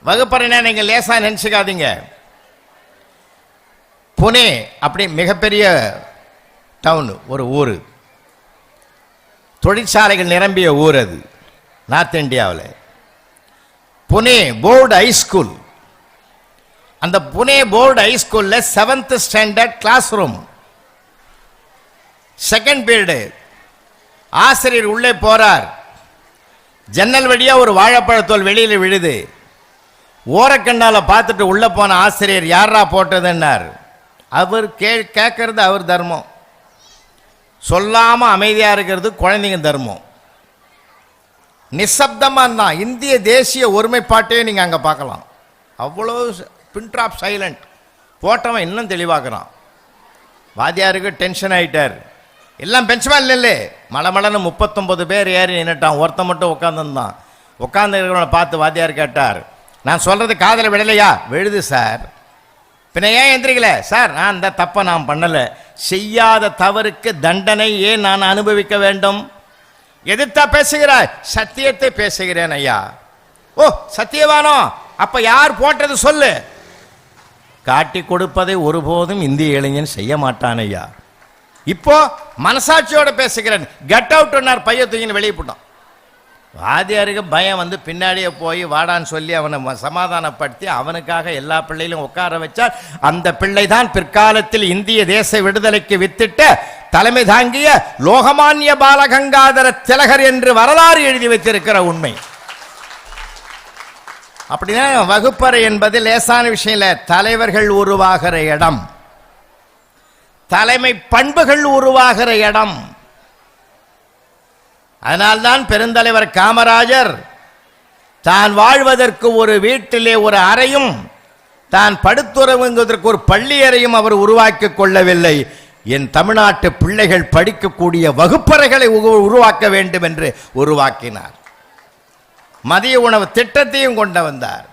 வகுப்பறைனா நீங்கள் லேசாக நினச்சிக்காதீங்க. புனே அப்படி மிகப்பெரிய டவுன், ஒரு ஊர், தொழிற்சாலைகள் நிரம்பிய ஊர் அது, நார்த் இந்தியாவில். Pune board high school. அந்த புனே போர்டு ஹைஸ்கூலில் 7th standard class room, second period. ஆசிரியர் உள்ளே போறார். ஜன்னல் வழியா ஒரு வாழைப்பழத்தோல் வெளியில் விழுது. ஓரக்கண்ணால பார்த்துட்டு உள்ள போன ஆசிரியர் யாரா போட்டதுன்னார். அவர் கேட்கறது அவர் தர்மம், சொல்லாம அமைதியா இருக்கிறது குழந்தைங்க தர்மம். நிசப்தமா தான் இந்திய தேசிய ஒருமைப்பாட்டையே நீங்க அங்க பார்க்கலாம். அவ்வளோ பின் ட்ராப் சைலண்ட். போட்டவன் இன்னும் தெளிவாக்குறான். வாத்தியாருக்கு டென்ஷன் ஆயிட்டார். எல்லாம் பெஞ்ச்மேன் இல்லை, மலமலன்னு 39 பேர் ஏறி நின்றுட்டான். ஒருத்த மட்டும் உட்காந்துருந்தான். உட்காந்து இருக்கிறவனை பார்த்து வாத்தியார் கேட்டார், நான் சொல்றது காதல விடலையா? விழுது சார். பின்ன ஏன் எந்திரிக்கல? சார், நான் இந்த தப்பை நான் பண்ணலை. செய்யாத தவறுக்கு தண்டனை ஏன் நான் அனுபவிக்க வேண்டும்? எதிர்த்தா பேசுகிறாய்? சத்தியத்தை பேசுகிறேன் ஐயா. ஓ, சத்தியவானோ? அப்ப யார் போட்டது சொல்லு. காட்டி கொடுப்பதை ஒருபோதும் இந்திய இளைஞன் செய்ய மாட்டான் ஐயா. இப்போ மனசாட்சியோட பேசுகிறேன். கெட் அவுட் பைய தூக்கின்னு வெளியே போட்டான். வாத்தியாருக்கு பயம் வந்து பின்னாடியே போய் வாடான்னு சொல்லி அவனை சமாதானப்படுத்தி அவனுக்காக எல்லா பிள்ளைகளும் உட்கார வச்சார். அந்த பிள்ளை தான் பிற்காலத்தில் இந்திய தேச விடுதலைக்கு வித்திட்ட தலைமை தாங்கிய லோகமானிய பாலகங்காதர திலகர் என்று வரலாறு எழுதி வைத்திருக்கிற உண்மை. அப்படின்னா வகுப்பறை என்பது லேசான விஷயம் இல்ல. தலைவர்கள் உருவாகிற இடம், தலைமை பண்புகள் உருவாகிற இடம். அதனால்தான் பெருந்தலைவர் காமராஜர் தான் வாழ்வதற்கு ஒரு வீட்டிலே ஒரு அறையும் தான் படுத்துறவுங்கிறதற்கு ஒரு பள்ளி அறையும் அவர் உருவாக்கி கொள்ளவில்லை. என் தமிழ்நாட்டு பிள்ளைகள் படிக்கக்கூடிய வகுப்பறைகளை உருவாக்க வேண்டும் என்று உருவாக்கினார். மதிய உணவு திட்டத்தையும் கொண்டு வந்தார்.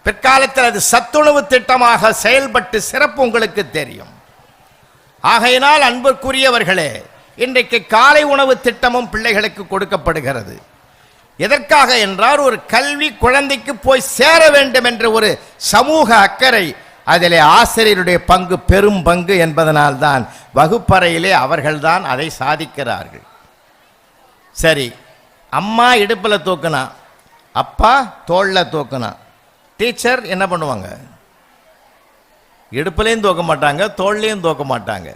பிற்காலத்தில் அது சத்துணவு திட்டமாக செயல்பட்டு சிறப்பு உங்களுக்கு தெரியும். ஆகையினால் அன்புக்குரியவர்களே, இன்றைக்கு காலை உணவு திட்டமும் பிள்ளைகளுக்கு கொடுக்கப்படுகிறது. எதற்காக என்றால் ஒரு கல்வி குழந்தைக்கு போய் சேர வேண்டும் என்ற ஒரு சமூக அக்கறை. அதிலே ஆசிரியருடைய பங்கு பெரும் பங்கு என்பதனால்தான் வகுப்பறையிலே அவர்கள்தான் அதை சாதிக்கிறார்கள். சரி, அம்மா இடுப்பில் தூக்குனா, அப்பா தோளில் தூக்குனா, டீச்சர் என்ன பண்ணுவாங்க? இடுப்புலையும் தூக்க மாட்டாங்க, தோல்லையும் தூக்க மாட்டாங்க.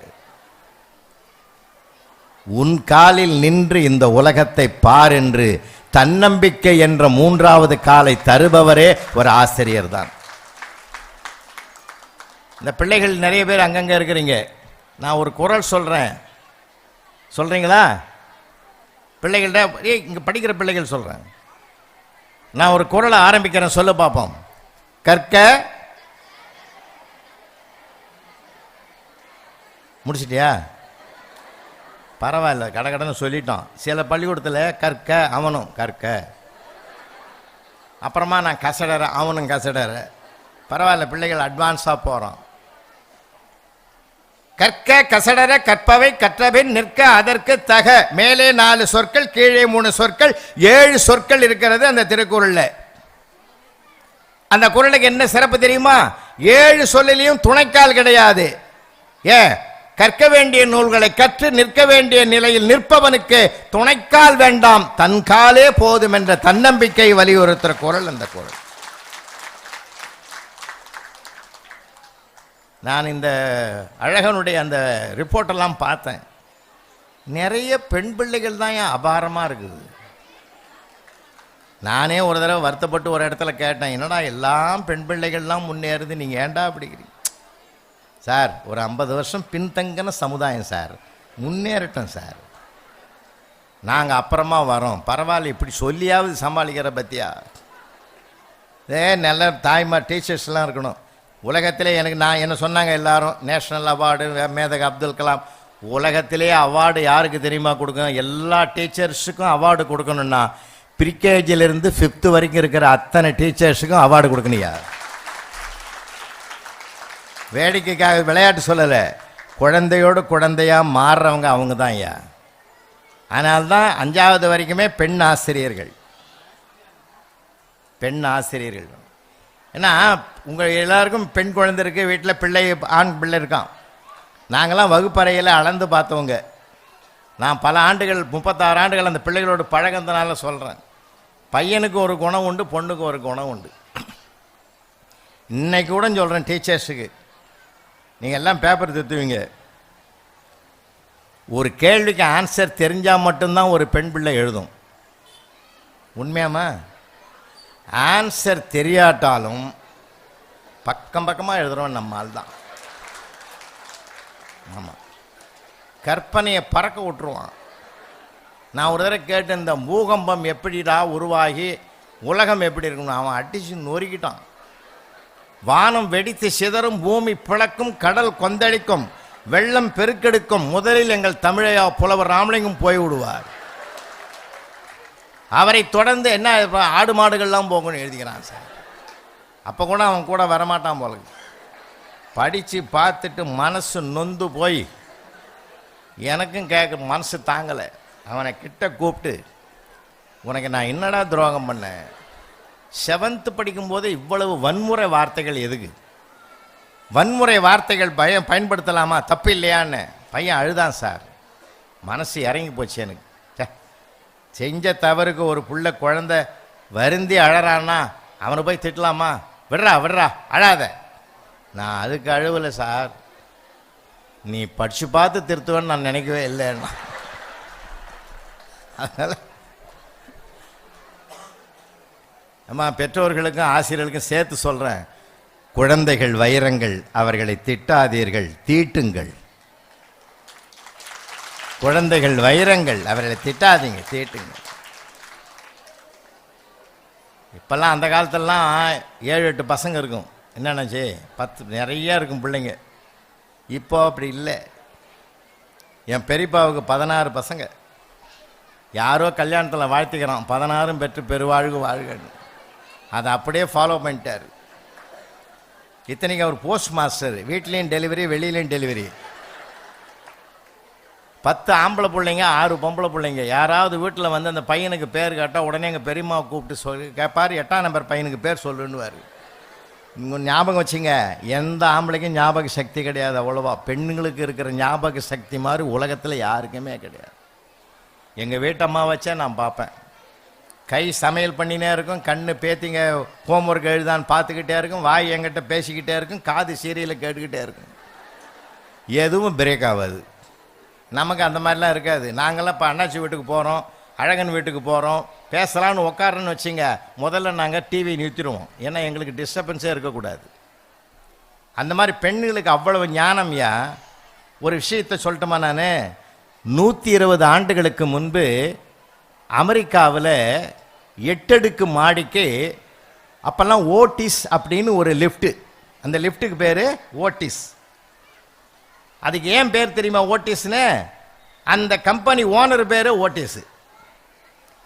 உன் காலில் நின்று இந்த உலகத்தை பார் என்று தன்னம்பிக்கை என்ற 3வது காலை தருபவரே ஒரு ஆசிரியர் தான். இந்த பிள்ளைகள் நிறைய பேர் அங்கங்க இருக்கிறீங்க. நான் ஒரு குறள் சொல்றேன், சொல்றீங்களா? பிள்ளைகள்கிட்ட இங்க படிக்கிற பிள்ளைகள் சொல்றேன். நான் ஒரு குறளை ஆரம்பிக்கிறேன், சொல்ல பார்ப்போம். கற்க, முடிச்சிட்டியா? பரவாயில்ல, கடகடன்னு சொல்லிட்டோம். சில பள்ளிக்கூடத்தில் கற்க, அவனும் கற்க, அப்புறமா நான் கசடற, அவனும் கசடற. பரவாயில்ல, பிள்ளைகள் அட்வான்ஸாக போகிறோம். கற்க கசடர கற்பவை கற்றபின் நிற்க அதற்கு தக. மேலே 4 சொற்கள், கீழே 3 சொற்கள், 7 சொற்கள் இருக்கிறது அந்த திருக்குறள்ல. அந்த குறளுக்கு என்ன சிறப்பு தெரியுமா? 7 சொல்லிலையும் துணைக்கால் கிடையாது. ஏன்? கற்க வேண்டிய நூல்களை கற்று நிற்க வேண்டிய நிலையில் நிற்பவனுக்கு துணைக்கால் வேண்டாம், தன் காலே போதும் என்ற தன்னம்பிக்கை வலியுறுத்துற குறள் அந்த குறள். நான் இந்த அழகனுடைய அந்த ரிப்போர்ட்டெல்லாம் பார்த்தேன். நிறைய பெண் பிள்ளைகள் தான் ஏன் அபாரமாக இருக்குது. நானே ஒரு தடவை வருத்தப்பட்டு ஒரு இடத்துல கேட்டேன், என்னடா எல்லாம் பெண் பிள்ளைகள்லாம் முன்னேறுது, நீங்கள் ஏன்டா அப்படிங்கிறீங்க? சார், ஒரு 50 வருஷம் பின்தங்கின சமுதாயம் சார், முன்னேறட்டும் சார், நாங்கள் அப்புறமா வரோம், பரவாயில்ல, இப்படி சொல்லியாவது சமாளிக்கிற பற்றியா? நல்ல தாய்மார் டீச்சர்ஸ்லாம் இருக்கணும் உலகத்திலே. எனக்கு நான் என்ன சொன்னாங்க எல்லாரும், நேஷ்னல் அவார்டு மேதக அப்துல் கலாம். உலகத்திலே அவார்டு யாருக்கு தெரியுமா கொடுக்கணும்? எல்லா டீச்சர்ஸுக்கும் அவார்டு கொடுக்கணும்னா ப்ரீகேஜிலிருந்து 5th வரைக்கும் இருக்கிற அத்தனை டீச்சர்ஸுக்கும் அவார்டு கொடுக்கணுயா. வேடிக்கைக்காக விளையாட்டு சொல்லலை, குழந்தையோடு குழந்தையாக மாறுறவங்க அவங்க தான் ஐயா. அதனால்தான் 5வது வரைக்குமே பெண் ஆசிரியர்கள். ஏன்னா உங்கள் எல்லாருக்கும் பெண் குழந்தை இருக்குது, வீட்டில் பிள்ளை ஆண் பிள்ளை இருக்கான். நாங்களாம் வகுப்பறையில் அளந்து பார்த்தவங்க. நான் பல ஆண்டுகள் 36 ஆண்டுகள் அந்த பிள்ளைகளோட பழகந்தனால சொல்கிறேன். பையனுக்கு ஒரு குணம் உண்டு, பொண்ணுக்கு ஒரு குணம் உண்டு. இன்னைக்கு கூட சொல்கிறேன் டீச்சர்ஸுக்கு, நீங்கள் எல்லாம் பேப்பர் திருத்துவீங்க, ஒரு கேள்விக்கு ஆன்சர் தெரிஞ்சால் மட்டும்தான் ஒரு பெண் பிள்ளை எழுதும். உண்மையாமா? ஆன்சர் தெரியாட்டாலும் பக்கம் பக்கமாக எழுதுகிறோம் நம்ம ஆள் தான். ஆமாம், கற்பனையை பறக்க விட்டுருவான். நான் ஒரு தடவை கேட்டேன், இந்த பூகம்பம் எப்படிடா உருவாகி உலகம் எப்படி இருக்கணும்? அவன் அடிச்சு நொறுக்கிட்டான். வானம் வெடித்து சிதறும், பூமி பிளக்கும், கடல் கொந்தளிக்கும், வெள்ளம் பெருக்கெடுக்கும், முதலில் எங்கள் தமிழையா புலவர் ராமலிங்கம் போய்விடுவார். அவரை தொடர்ந்து என்ன ஆடு மாடுகள்லாம் போகணும்னு எழுதிக்கிறான் சார். அப்போ கூட அவன் கூட வரமாட்டான் போல. படித்து பார்த்துட்டு மனசு நொந்து போய் எனக்கும் கேட்க மனசு தாங்கலை. அவனை கிட்ட கூப்பிட்டு, உனக்கு நான் என்னடா துரோகம் பண்ணேன்? 7th படிக்கும்போது இவ்வளவு வன்முறை வார்த்தைகள் எதுக்கு? வன்முறை வார்த்தைகள் பயன்படுத்தலாமா, தப்பு இல்லையான்னு பையன் அழுதான் சார். மனசு இறங்கி போச்சு எனக்கு. செஞ்ச தவறுக்கு ஒரு புள்ள குழந்தை வருந்தி அழறான்னா அவனை போய் திட்டலாமா? விடுறா விடுறா அழாத. நான் அதுக்கு அழுவலை சார், நீ படிச்சு பார்த்து திருத்துவேன்னு நான் நினைக்கவே இல்லைன்னா. அதனால் அம்மா, பெற்றோர்களுக்கும் ஆசிரியர்களுக்கும் சேர்த்து சொல்கிறேன், குழந்தைகள் வைரங்கள், அவர்களை திட்டாதீர்கள், தீட்டுங்கள். குழந்தைகள் வைரங்கள், அவர்களை திட்டாதீங்க, தீட்டுங்க. இப்போல்லாம் அந்த காலத்திலலாம் 7-8 பசங்க இருக்கும். என்னென்னாச்சு 10 நிறைய இருக்கும் பிள்ளைங்க. இப்போ அப்படி இல்லை. என் பெரியப்பாவுக்கு 16 பசங்க. யாரோ கல்யாணத்தில் வாழ்த்துக்கிறான், 16 பெற்று பெருவாழ்வு வாழ்கன்னு. அதை அப்படியே ஃபாலோ பண்ணிட்டார். இத்தனைக்கு அவர் போஸ்ட் மாஸ்டர், வீட்லேயும் டெலிவரி, வெளியிலையும் டெலிவரி. 10 ஆம்பளை பிள்ளைங்க, 6 பொம்பளை பிள்ளைங்க. யாராவது வீட்டில் வந்து அந்த பையனுக்கு பேர் கேட்டால் உடனே எங்கள் பெரியம்மாவை கூப்பிட்டு சொல்லி கேட்பார், 8ஆம் நம்பர் பையனுக்கு பேர் சொல்லுன்னுவார். இங்கே ஞாபகம் வச்சுங்க, எந்த ஆம்பளைக்கும் ஞாபக சக்தி கிடையாது அவ்வளோவா. பெண்களுக்கு இருக்கிற ஞாபக சக்தி மாதிரி உலகத்தில் யாருக்குமே கிடையாது. எங்கள் வீட்டம்மா வச்சா நான் பார்ப்பேன், கை சமையல் பண்ணினே இருக்கும், கண்ணு பேத்திங்க ஹோம்ஒர்க் எழுதான்னு பார்த்துக்கிட்டே இருக்கும், வாய் என்கிட்ட பேசிக்கிட்டே இருக்கும், காது சீரியலை கேட்டுக்கிட்டே இருக்கும். எதுவும் பிரேக் ஆகாது. நமக்கு அந்த மாதிரிலாம் இருக்காது. நாங்கள்லாம் இப்போ அண்ணாச்சி வீட்டுக்கு போகிறோம், அழகன் வீட்டுக்கு போகிறோம், பேசலான்னு உட்காரன்னு வச்சுங்க, முதல்ல நாங்கள் டிவி நிறுத்திடுவோம். ஏன்னா எங்களுக்கு டிஸ்டர்பன்ஸே இருக்கக்கூடாது. அந்த மாதிரி பெண்களுக்கு அவ்வளவு ஞானம்யா. ஒரு விஷயத்தை சொல்லட்டுமா, நான் 120 ஆண்டுகளுக்கு முன்பு அமெரிக்காவில் 8 அடுக்கு மாடிக்கு அப்போல்லாம் ஓட்டிஸ் அப்படின்னு ஒரு லிஃப்ட்டு, அந்த லிஃப்ட்டுக்கு பேர் ஓட்டிஸ். அதுக்கு ஏன் பேர் தெரியுமா ஓட்டிஸ்னு? அந்த கம்பெனி ஓனர் பேர் ஓட்டிஸ்.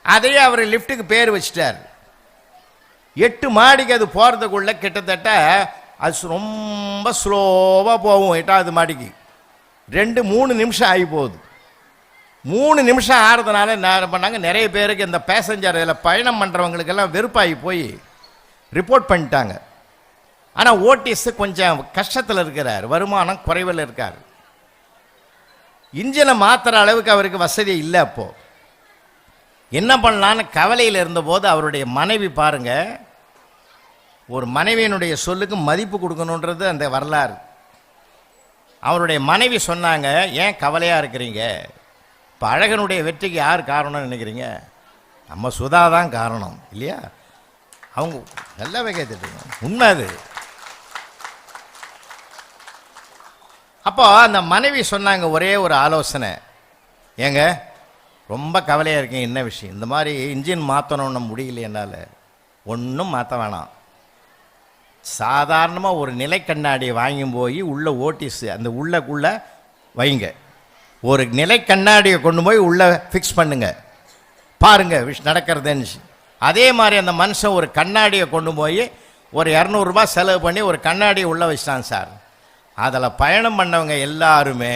அதையே அவர் லிஃப்ட்டுக்கு பேர் வச்சிட்டார். 8 மாடிக்கு அது போகிறதுக்குள்ள கிட்டத்தட்ட அது ரொம்ப ஸ்லோவாக போகும். 8வது மாடிக்கு 2-3 நிமிஷம் ஆகி போகுது. 3 நிமிஷம் ஆகிறதுனால என்ன பண்ணாங்க, நிறைய பேருக்கு இந்த பேசஞ்சர் இதில் பயணம் பண்ணுறவங்களுக்கெல்லாம் வெறுப்பாகி போய் ரிப்போர்ட் பண்ணிட்டாங்க. ஆனால் ஓட்டிஸ் கொஞ்சம் கஷ்டத்தில் இருக்கிறார், வருமானம் குறைவில் இருக்கார். இன்ஜினை மாற்றுற அளவுக்கு அவருக்கு வசதி இல்லை. அப்போது என்ன பண்ணலான்னு கவலையில் இருந்தபோது அவருடைய மனைவி, பாருங்க, ஒரு மனைவியினுடைய சொல்லுக்கு மதிப்பு கொடுக்கணுன்றது அந்த வரலாறு. அவருடைய மனைவி சொன்னாங்க, ஏன் கவலையாக இருக்கிறீங்க? இப்போ அழகனுடைய வெற்றிக்கு யார் காரணம்னு நினைக்கிறீங்க? நம்ம சுதா தான் காரணம் இல்லையா? அவங்க நல்லாவே கேட்டுருங்க, உண்மை அது. அப்போ அந்த மனைவி சொன்னாங்க ஒரே ஒரு ஆலோசனை, ஏங்க ரொம்ப கவலையாக இருக்கீங்க, என்ன விஷயம்? இந்த மாதிரி இன்ஜின் மாற்றணும்னு முடியல என்னால். ஒன்றும் மாற்ற வேணாம், சாதாரணமாக ஒரு நிலை கண்ணாடியை வாங்கி போய் உள்ள ஓட்டிஸு அந்த உள்ளக்குள்ளே வைங்க. ஒரு நிலை கண்ணாடியை கொண்டு போய் உள்ளே ஃபிக்ஸ் பண்ணுங்க, பாருங்க நடக்கிறதுன்னு. அதே மாதிரி அந்த மனுஷன் ஒரு கண்ணாடியை கொண்டு போய் ஒரு 200 ரூபாய் செலவு பண்ணி ஒரு கண்ணாடியை உள்ளே வச்சிட்டான் சார். அதில் பயணம் பண்ணவங்க எல்லாருமே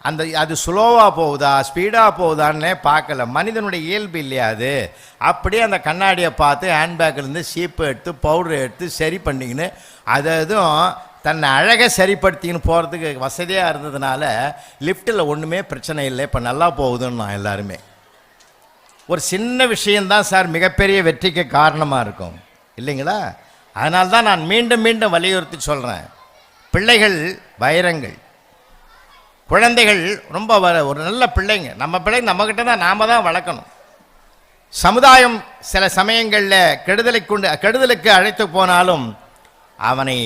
அது ஸ்லோவாக போகுதா ஸ்பீடாக போகுதான்னே பார்க்கல. மனிதனுடைய இயல்பு இல்லையா அது. அப்படியே அந்த கண்ணாடியை பார்த்து ஹேண்ட்பேக்லேருந்து சீப்பை எடுத்து பவுடரை எடுத்து சரி பண்ணிக்கின்னு அதுவும் தன்னை அழகை சரிப்படுத்திக்கின்னு போகிறதுக்கு வசதியாக இருந்ததுனால லிஃப்ட்டில் ஒன்றுமே பிரச்சனை இல்லை, இப்போ நல்லா போகுதுன்னு நான் எல்லாருமே. ஒரு சின்ன விஷயந்தான் சார் மிகப்பெரிய வெற்றிக்கு காரணமாக இருக்கும் இல்லைங்களா? அதனால தான் நான் மீண்டும் மீண்டும் வலியுறுத்தி சொல்கிறேன், பிள்ளைகள் வைரங்கள், குழந்தைகள் ரொம்ப ஒரு நல்ல பிள்ளைங்க. நம்ம பிள்ளைங்க நம்மக்கிட்ட தான் நாம் தான் வளர்க்கணும். சமுதாயம் சில சமயங்களில் கெடுதலுக்கு அழைத்து போனாலும் அவனை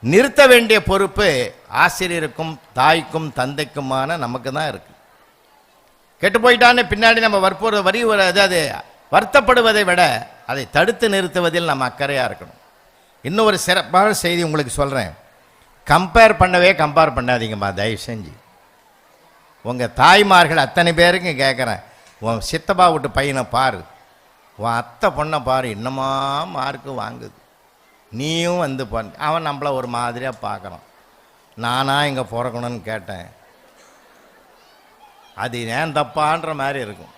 நிறுத்த வேண்டிய பொறுப்பு ஆசிரியருக்கும் தாய்க்கும் தந்தைக்குமான நமக்கு தான் இருக்கு. கெட்டு போயிட்டான்னு பின்னாடி நம்ம அதாவது வருத்தப்படுவதை விட அதை தடுத்து நிறுத்துவதில் நம்ம அக்கறையாக இருக்கணும். இன்னும் ஒரு சிறப்பான செய்தி உங்களுக்கு சொல்கிறேன். கம்பேர் பண்ணாதீங்கம்மா தயவு செஞ்சு. உங்கள் தாய்மார்கள் அத்தனை பேருக்கு கேட்குறேன், உன் சித்தப்பா விட்டு பையனை பாரு, உன் அத்தை பொண்ணை பாரு, என்னமா மார்க்கு வாங்குது, நீயும் வந்து அவன் நம்மளை ஒரு மாதிரியாக பார்க்குறான். நானாக இங்கே பிறக்கணும்னு கேட்டேன், அது ஏன் தப்பான்ற மாதிரி இருக்கும்.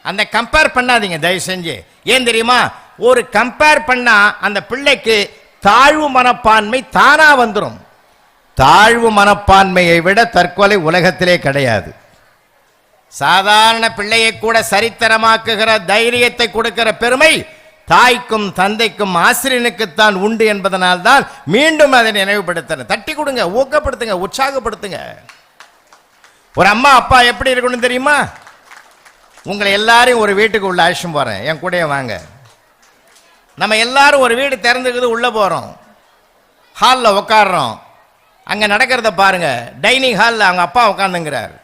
அந்த கம்பேர் பண்ணாதீங்க தயவு செஞ்சு. ஏன் தெரியுமா? ஒரு கம்பேர் பண்ணால் அந்த பிள்ளைக்கு தாழ்வு மனப்பான்மை தானாக வந்துடும். தாழ்வு மனப்பான்மையை விட தற்கொலை உலகத்திலே கிடையாது. சாதாரண பிள்ளையை கூட சரித்திரமாக்குகிற தைரியத்தை கொடுக்கிற பெருமை தாய்க்கும் தந்தைக்கும் ஆசிரியனுக்குத்தான் உண்டு என்பதனால்தான் மீண்டும் அதை நினைவுபடுத்த தட்டி கொடுங்க, ஊக்கப்படுத்துங்க, உற்சாகப்படுத்துங்க. ஒரு அம்மா அப்பா எப்படி இருக்கணும் தெரியுமா? உங்களை எல்லாரையும் ஒரு வீட்டுக்கு உள்ள அழைச்சும் போறேன், என் கூடயே வாங்க. நம்ம எல்லாரும் ஒரு வீடு திறந்துக்குது, உள்ள போறோம், ஹாலில் உட்காடுறோம். அங்கே நடக்கிறத பாருங்க. டைனிங் ஹாலில் அவங்க அப்பா உட்காந்துங்கிறார்,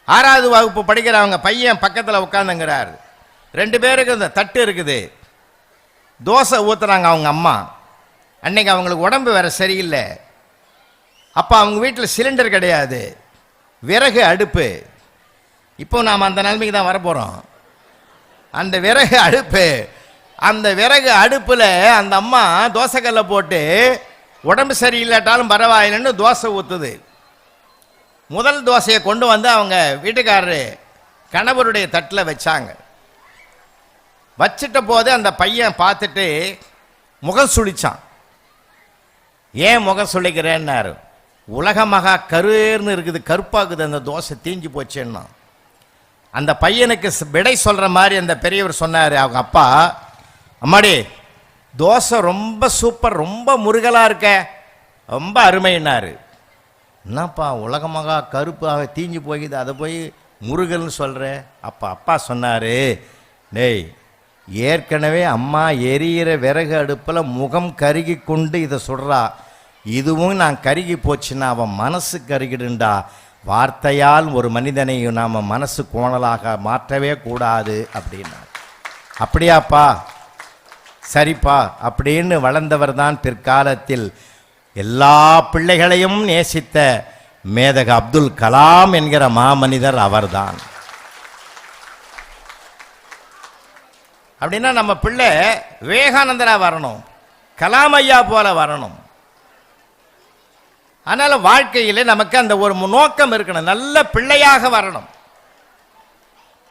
6வது வகுப்பு படிக்கிற அவங்க பையன் பக்கத்தில் உட்காந்துங்கிறார். 2 பேருக்கு இந்த தட்டு இருக்குது, தோசை ஊற்றுறாங்க அவங்க அம்மா. அன்னைக்கு அவங்களுக்கு உடம்பு வேற சரியில்லை. அப்போ அவங்க வீட்டில் சிலிண்டர் கிடையாது, விறகு அடுப்பு. இப்போ நாம் அந்த நிலைமைக்கு தான் வரப்போகிறோம். அந்த விறகு அடுப்பில் அந்த அம்மா தோசைக்கல்லை போட்டு உடம்பு சரியில்லாட்டாலும் பரவாயில்லைன்னு தோசை ஊற்றுது. முதல் தோசையை கொண்டு வந்து அவங்க வீட்டுக்காரரு கணவருடைய தட்டில் வச்சாங்க. வச்சிட்ட போது அந்த பையன் பார்த்துட்டு முகம் சுழிச்சான். ஏன் முகம் சுழிக்கிறேன்னாரு. உலகமாக கருன்னு இருக்குது, கருப்பாக்குது, அந்த தோசை தீஞ்சு போச்சுன்னா. அந்த பையனுக்கு விடை சொல்கிற மாதிரி அந்த பெரியவர் சொன்னார், அவங்க அப்பா, அம்மாடி தோசை ரொம்ப சூப்பர், ரொம்ப முருகலாக இருக்க, ரொம்ப அருமைன்னாரு. என்னப்பா உலகமாக கருப்பாக தீஞ்சு போய்க்குது, அதை போய் முருகல்னு சொல்கிறேன். அப்பா சொன்னார், டேய் ஏற்கனவே அம்மா எரியிற விறகு அடுப்பில் முகம் கருகி கொண்டு இதை சுடுறா, இதுவும் நான் கருகி போச்சுன்னா அவன் மனசு கருகிடுண்டா. வார்த்தையால் ஒரு மனிதனை நாம் மனசு கோணலாக மாற்றவே கூடாது அப்படின்னா. அப்படியாப்பா, சரிப்பா அப்படின்னு வளர்ந்தவர் தான் பிற்காலத்தில் எல்லா பிள்ளைகளையும் நேசித்த மேதக அப்துல் கலாம் என்கிற மாமனிதர் அவர்தான். அப்படின்னா நம்ம பிள்ளை விவேகானந்தரா வரணும், கலாம் ஐயா போல வரணும். அதனால வாழ்க்கையில் நமக்கு அந்த ஒரு நோக்கம் இருக்கணும், நல்ல பிள்ளையாக வரணும்.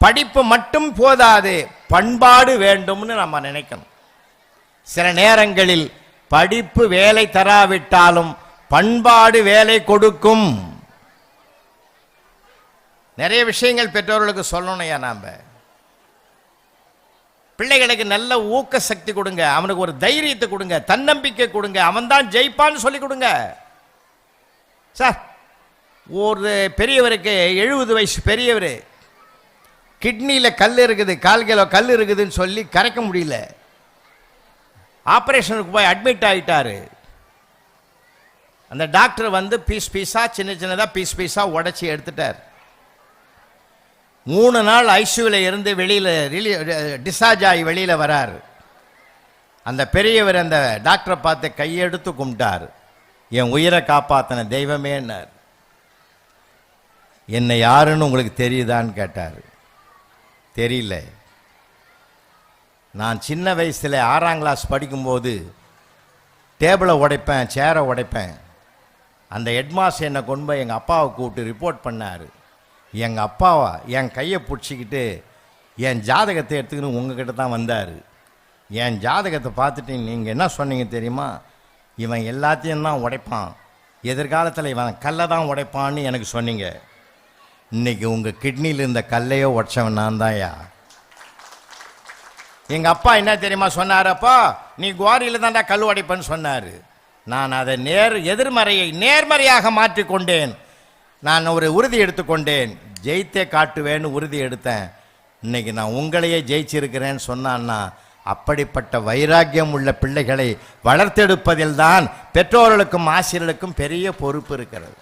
படிப்பு மட்டும் போதாது, பண்பாடு வேண்டும்னு நம்ம நினைக்கணும். சில நேரங்களில் படிப்பு வேலை தராவிட்டாலும் பண்பாடு வேலை கொடுக்கும். நிறைய விஷயங்கள் பெற்றோர்களுக்கு சொல்லணும். நாம பிள்ளைகளுக்கு நல்ல ஊக்க சக்தி கொடுங்க, அவனுக்கு ஒரு தைரியத்தை கொடுங்க, தன்னம்பிக்கை கொடுங்க, அவன் தான் ஜெயிப்பான்னு சொல்லி கொடுங்க. சார், ஒரு பெரியவருக்கு 70 வயசு பெரியவர், கிட்னியில் கல் இருக்குது, 1/4 கிலோ கல் இருக்குதுன்னு சொல்லி கரைக்க முடியல. ஆப்ரேஷனுக்கு போய் அட்மிட் ஆகிட்டாரு. அந்த டாக்டர் வந்து சின்னதாக பீஸாக உடைச்சி எடுத்துட்டார். 3 நாள் ஐசியூவில் இருந்து வெளியில் டிஸ்சார்ஜ் ஆகி வெளியில் வரார். அந்த பெரியவர் அந்த டாக்டரை பார்த்து கையெடுத்து கும்பிட்டார். என் உயிரை காப்பாற்றின தெய்வமேன்னார். என்னை யாருன்னு உங்களுக்கு தெரியுதான்னு கேட்டார். தெரியல. நான் சின்ன வயசில் 6ஆம் கிளாஸ் படிக்கும்போது டேபிளை உடைப்பேன், சேரை உடைப்பேன். அந்த ஹெட்மாஸ்டர் என்னை கொண்டு போய் எங்கள் அப்பாவை கூப்பிட்டு ரிப்போர்ட் பண்ணார். எங்கள் அப்பாவை என் கையை பிடிச்சிக்கிட்டு என் ஜாதகத்தை எடுத்துக்கின்னு உங்ககிட்ட தான் வந்தார். என் ஜாதகத்தை பார்த்துட்டு நீங்கள் என்ன சொன்னீங்க தெரியுமா? இவன் எல்லாத்தையும் தான் உடைப்பான், எதிர்காலத்தில் இவன் கல்லை தான் உடைப்பான்னு எனக்கு சொன்னீங்க. இன்றைக்கி உங்கள் கிட்னியில் இருந்த கல்லையோ உடைச்சவன் நான் தான்யா. எங்கள் அப்பா என்ன தெரியுமா சொன்னார்? அப்பா நீ குவாரியில் தான்டா கல் உடைப்பேன்னு சொன்னார். நான் அதை எதிர்மறையை நேர்மறையாக மாற்றிக்கொண்டேன். நான் ஒரு உறுதி எடுத்துக்கொண்டேன், ஜெயித்தே காட்டுவேன்னு உறுதி எடுத்தேன். இன்னைக்கு நான் உங்களையே ஜெயிச்சிருக்கிறேன்னு சொன்னான்னா, அப்படிப்பட்ட வைராக்கியம் உள்ள பிள்ளைகளை வளர்த்தெடுப்பதில் தான் பெற்றோர்களுக்கும் ஆசிரியர்களுக்கும் பெரிய பொறுப்பு இருக்கிறது.